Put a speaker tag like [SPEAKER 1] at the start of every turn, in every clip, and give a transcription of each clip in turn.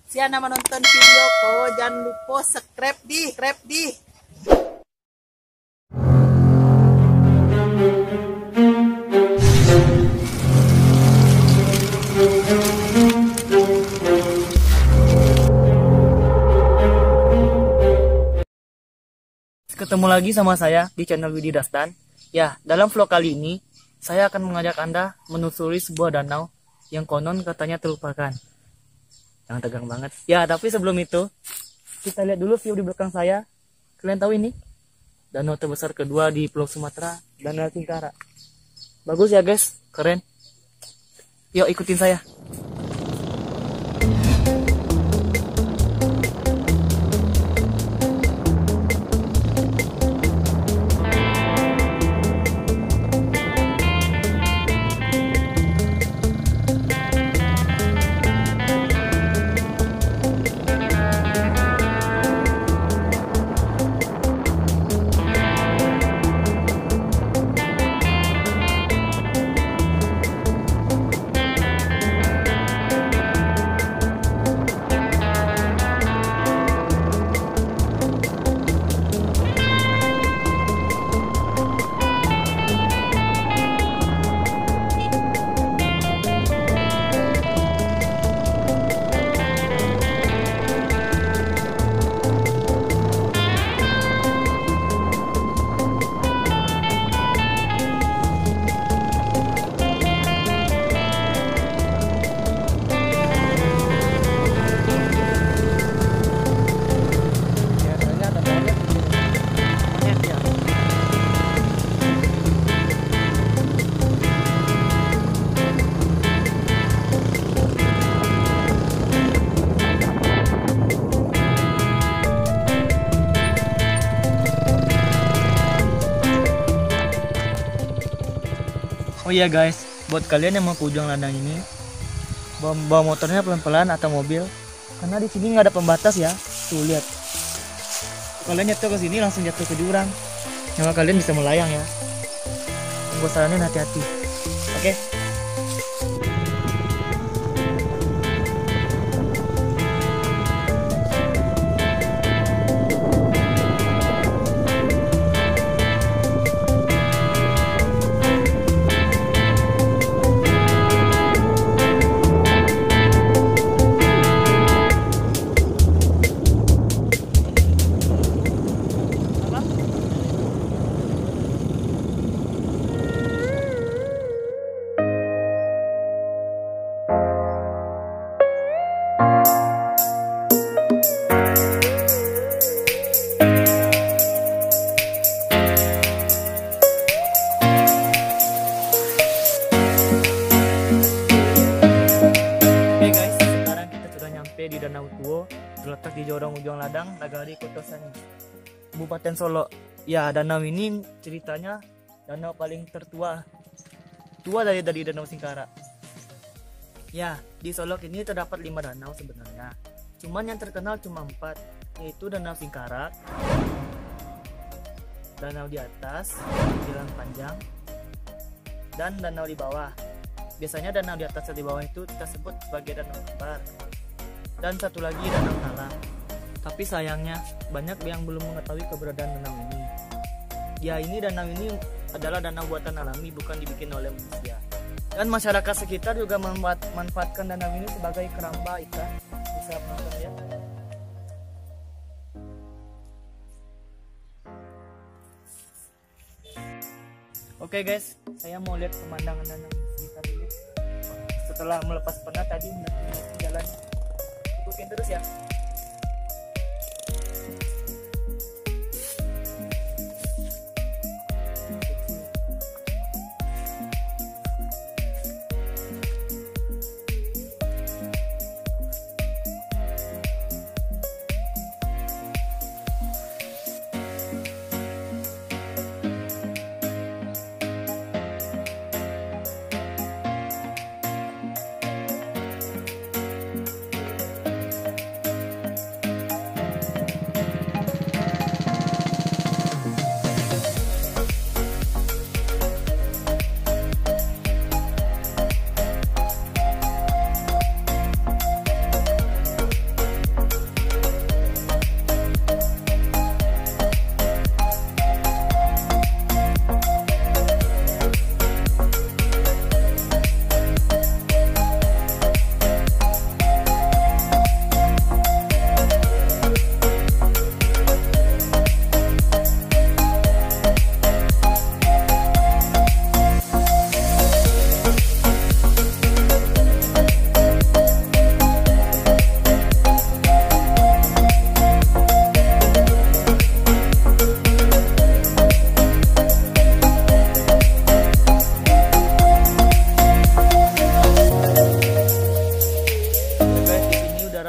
[SPEAKER 1] Siapa menonton videoku, jangan lupa subscribe di.
[SPEAKER 2] Ketemu lagi sama saya di channel Widi Dastan. Ya, dalam vlog kali ini saya akan mengajak Anda menelusuri sebuah danau yang konon katanya terlupakan. Yang tegang banget. Ya, tapi sebelum itu kita lihat dulu view di belakang saya. Kalian tahu ini? Danau terbesar kedua di Pulau Sumatera, Danau Singkara. Bagus ya guys, keren. Yuk ikutin saya. Oh iya guys, buat kalian yang mau ke ujung ladang ini, bawa motornya pelan-pelan atau mobil, karena di sini nggak ada pembatas ya. Tuh lihat, kalian jatuh ke sini langsung jatuh ke jurang, nyawa kalian bisa melayang ya. Gue saranin hati-hati. Oke. Di Danau Tuo, terletak di jorong ujung ladang Nagari Kotosani, Kabupaten Solo. Ya, danau ini ceritanya danau paling tua dari Danau Singkara. Ya, di Solo ini terdapat 5 danau sebenarnya. Cuman yang terkenal cuma 4, yaitu Danau Singkara, danau di atas, Jalan Panjang, dan danau di bawah. Biasanya danau di atas dan di bawah itu kita sebut sebagai danau kembar. Dan satu lagi Danau Talang. Tapi sayangnya banyak yang belum mengetahui keberadaan danau ini. Ya, ini danau ini adalah danau buatan alami, bukan dibikin oleh manusia. Dan masyarakat sekitar juga memanfaatkan danau ini sebagai keramba ikan. Bisa menonton ya. Oke guys, saya mau lihat pemandangan danau ini sekitar ini. Setelah melepas penat tadi menikmati jalan. Ikutin terus ya.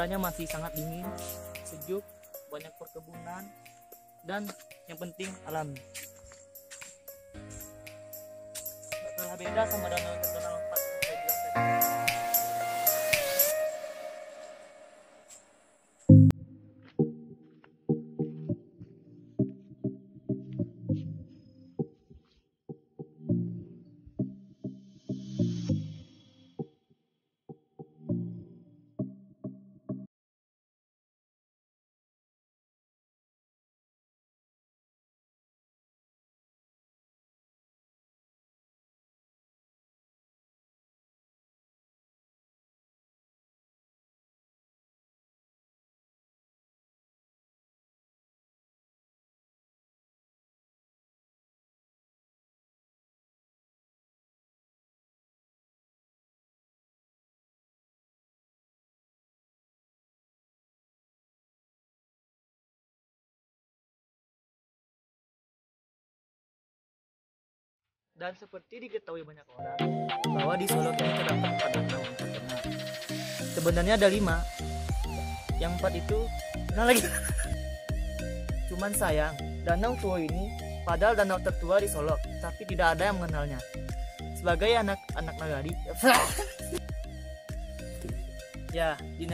[SPEAKER 2] udaranya masih sangat dingin, sejuk, banyak perkebunan, dan yang penting alami. Gak kalah beda sama danau terkenal 4 yang saya bilang tadi. Dan seperti diketahui banyak orang bahwa di Solo ini terdapat 4 danau yang terkenal. Sebenarnya ada 5. Yang 4 itu nah lagi. Cuman sayang, Danau Tuo ini padahal danau tertua di Solo, tapi tidak ada yang mengenalnya. Sebagai anak nagari, ya di